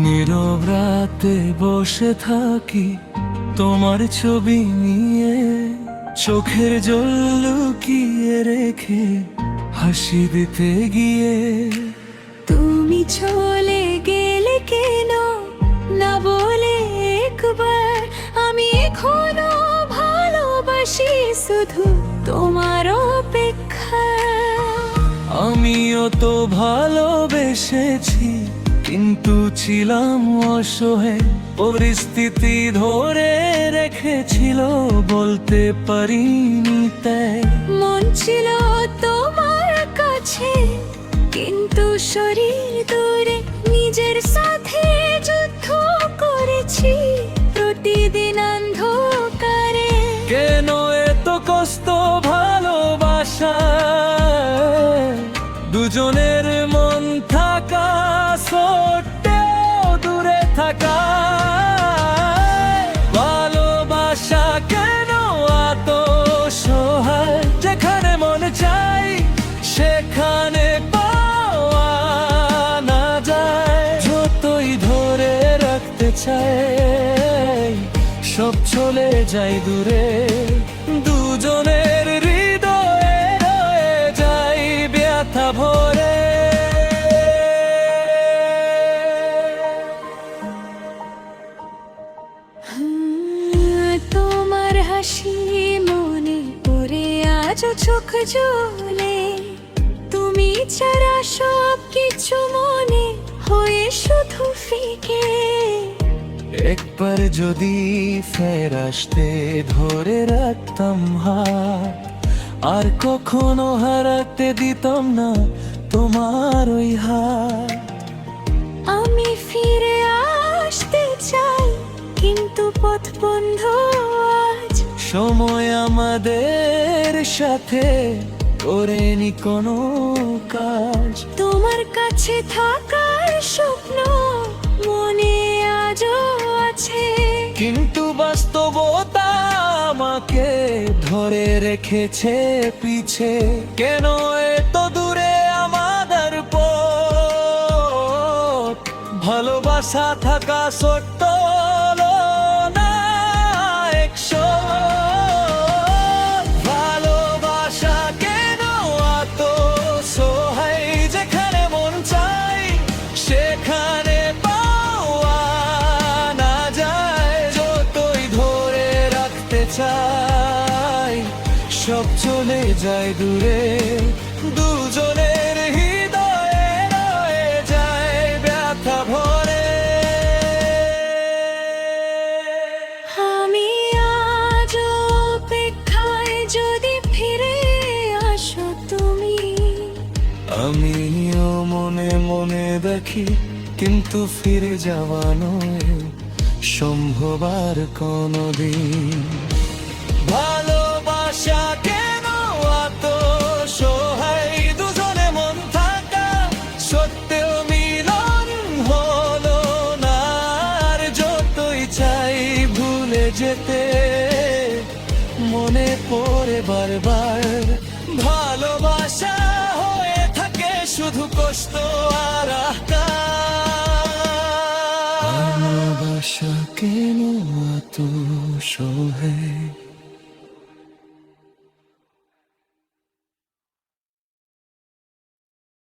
নীরব রাতে বসে থাকি তোমার ছবি নিয়ে, চোখের জল লুকিয়ে রেখে হাসি দিতে গিয়ে। তুমি চলে গেলে কেন না বলে একবার, আমি এখনো ভালোবাসি শুধু তোমার অপেক্ষা। আমিও তো ভালোবেসেছি, কিন্তু ছিলাম অসহায়, পরিস্থিতি ধরে রেখেছিল বলতে পারিনি তাই। মন ছিল তোমার কাছে, কিন্তু শরীর দূরে, নিজের সাথে যুদ্ধ করেছি প্রতিদিন অন্ধকারে। কেন এত কষ্ট ভালোবাসায়, দুজনের মন থাকা সত্ত্বেও দূরে থাকা। ভালোবাসা কেন এত সহায়, যেখানে মন চাই সেখানে পাওয়া না যায়। যতই ধরে রাখতে চাই সব চলে যায় দূরে, দুজনের হৃদয়ে রয়ে যায় ব্যথা ভরে। তোমার হাসি মনে পড়ে আজও চোখ জ্বলে, তুমি ছাড়া সব কিছু মনে হয়ে শুধু ফিকে। একবার যদি ফের আসতে ধরে রাখতাম হাত, আর কখনো হারাতে দিতাম না তোমার ওই হাত। আমি ফিরে আসতে চাই, কিন্তু পথ বন্ধ আজ। সময় আমাদের সাথে করেনি কোনো কাজ। তোমার কাছে থাকার স্বপ্ন মনে আজও আছে, কিন্তু বাস্তবতা আমাকে ধরে রেখেছে পিছে। কেন এত দূরে আমাদের পথ, ভালোবাসা থাকা সত্ত্বেও না একশো। ভালোবাসা কেন এত সহায়, যেখানে মন চাই সেখানে পাওয়া না যায়। যতই ধরে রাখতে চাই সব চলে যায় দূরে, দুজনের হৃদয়ে রয়ে যায় ব্যথা ভরে। আমি আজ অপেক্ষায়, যদি ফিরে আসো তুমি। আমিও মনে মনে দেখি, কিন্তু ফিরে যাওয়া নয় সম্ভব আর কোনদিন। ভালোবাসা কেন এত সহায়, দুজনে মন থাকা সত্ত্বেও মিলন হলো না। আর যতই চাই ভুলে যেতে, মনে পড়ে বারবার। ভালোবাসা হয়ে থাকে শুধু কষ্ট আর আহ্লাদ। ভালোবাসা কেন এত সহায়।